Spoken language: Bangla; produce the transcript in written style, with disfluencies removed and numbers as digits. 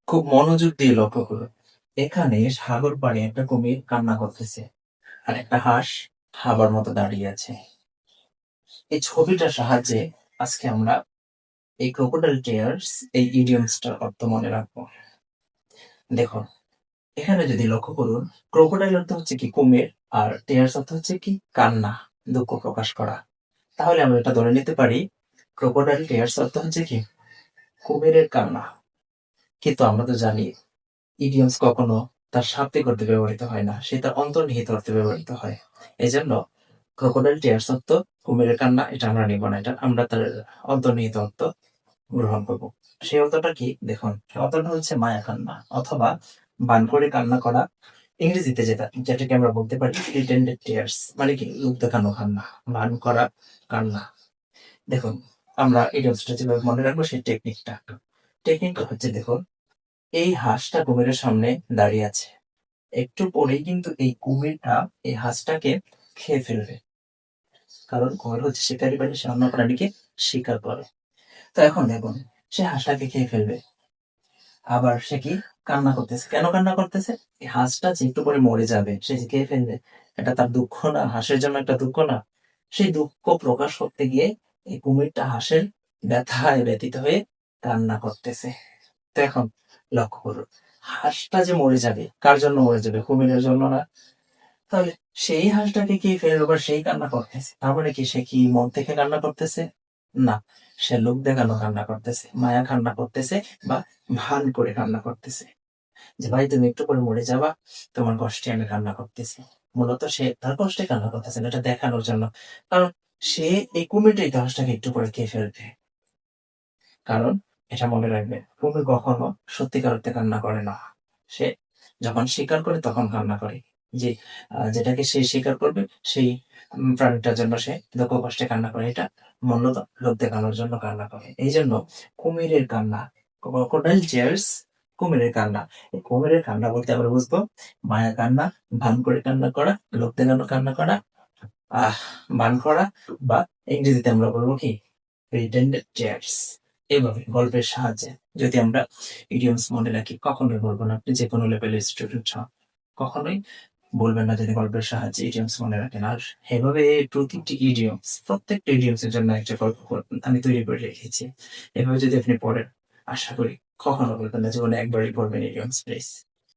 খুব মনোযোগ দিয়ে লক্ষ্য করুন। এখানে সাগর পাড়ে একটা কুমির কান্না করতেছে আর একটা হাঁস হাবার মতো দাঁড়িয়ে আছে। এই ছবিটার সাহায্যে আজকে আমরা এই ক্রোকোডাইল টিয়ার্স এই ইডিয়মসটার অর্থ মনে রাখবো। দেখুন, এখানে যদি লক্ষ্য করুন, ক্রোকোডাইল অর্থ হচ্ছে কি কুমির, আর টিয়ার্স অর্থ হচ্ছে কি কান্না, দুঃখ প্রকাশ করা। তাহলে আমরা এটা ধরে নিতে পারি ক্রোকোডাইল টিয়ার্স অর্থ হচ্ছে কি কুমিরের কান্না। কিন্তু আমরা তো জানি ইডিয়মস কখনো তার শাব্দিক অর্থে ব্যবহৃত হয় না, সে তার অন্তর্নিহিত অর্থে ব্যবহৃত হয়। এজন্য ক্রোকোডাইল টিয়ার্স অর্থ কুমিরের কান্না, এটা আমরা নিব না, এটা আমরা তার অন্তর্নিহিত অর্থ গ্রহণ করব। সেই অর্থটা কি দেখুন, সেই অর্থটা হচ্ছে মায়া কান্না অথবা বান করে কান্না করা। ইংরেজিতে যেটাকে আমরা বলতে পারি প্রিটেন্ডেড টিয়ার্স, মানে কি লোক দেখানো কান্না, বান করা কান্না। দেখুন, আমরা ইডিয়মসটা যেভাবে মনে রাখবো সেই টেকনিকটা হচ্ছে, দেখুন, এই হাঁসটা কুমিরের সামনে দাঁড়িয়ে আছে। একটু পরেই কিন্তু এই কুমিরটা এই হাঁসটাকে খেয়ে ফেলবে। কারণ কুমির হচ্ছে শিকারী প্রাণী, সে অন্য প্রাণীকে শিকার করে। তো এখন দেখুন, সে হাঁসটাকে খেয়ে ফেলবে। আবার সে কি কান্না করতেছে, কেন কান্না করতেছে? এই হাঁসটা যে একটু পরে মরে যাবে, সে যে খেয়ে ফেলবে, এটা তার দুঃখ না? হাঁসের জন্য একটা দুঃখ না? সেই দুঃখ প্রকাশ করতে গিয়ে এই কুমিরটা হাঁসের ব্যথায় ব্যথিত হয়ে কান্না করতেছে। তো এখন লক্ষ্য করুন, হাঁসটা যে মরে যাবে, কার জন্য মরে যাবে? কুমিরের জন্য না? তাহলে সেই হাঁসটাকে কি ফের আবার সেই কান্না করতেছে? তার মানে কি সে কি মন থেকে কান্না করতেছে? না, সে লোক দেখানো কান্না করতেছে, মায়া কান্না করতেছে, বা ভান করে কান্না করতেছে যে ভাই তুমি একটু পরে মরে যাবা, তোমার কষ্টে আমি কান্না করতেছি। মূলত সে তার কষ্টে কান্না করতেছে না, এটা দেখানোর জন্য। কারণ সে এই কুমিরটাই তো হাঁসটাকে একটু পরে খেয়ে ফেলবে। কারণ এটা মনে রাখবে, কুমির কখনো সত্যিকার অর্থে কান্না করে না। সে যখন শিকার করে তখন কান্না করে। যে যেটাকে সে শিকার করবে সেই প্রাণীটার জন্য সে দুঃখ কষ্টে কান্না করে। এটা মূলত লোক দেখানোর জন্য কান্না করে। এই জন্য কুমিরের কান্না, ক্রোকোডাইল টিয়ার্স, কুমিরের কান্না। এই কুমিরের কান্না বলতে আমরা বুঝবো মায়া কান্না, ভান করে কান্না করা, লোক দেখানো কান্না করা, আহ ভান করা, বা ইংরেজিতে আমরা বলবো কি প্রিটেন্ডেড টিয়ার্স। এভাবে গল্পের সাহায্যে যদি আমরা ইডিয়মস মনে রাখি, কখনোই বলবো না, আপনি যে কোনো লেভেলের স্টুডেন্ট হন, কখনোই বলবেন না যদি গল্পের সাহায্যে ইডিয়মস মনে রাখেন। আর এভাবে প্রতিটি ইডিয়মস, প্রত্যেকটা ইডিয়মস এর জন্য একটা গল্প আমি তৈরি করে রেখেছি। এভাবে যদি আপনি পড়েন, আশা করি কখনো বলবেন না জীবনে একবারই পড়বেন ইডিয়মস প্লিজ।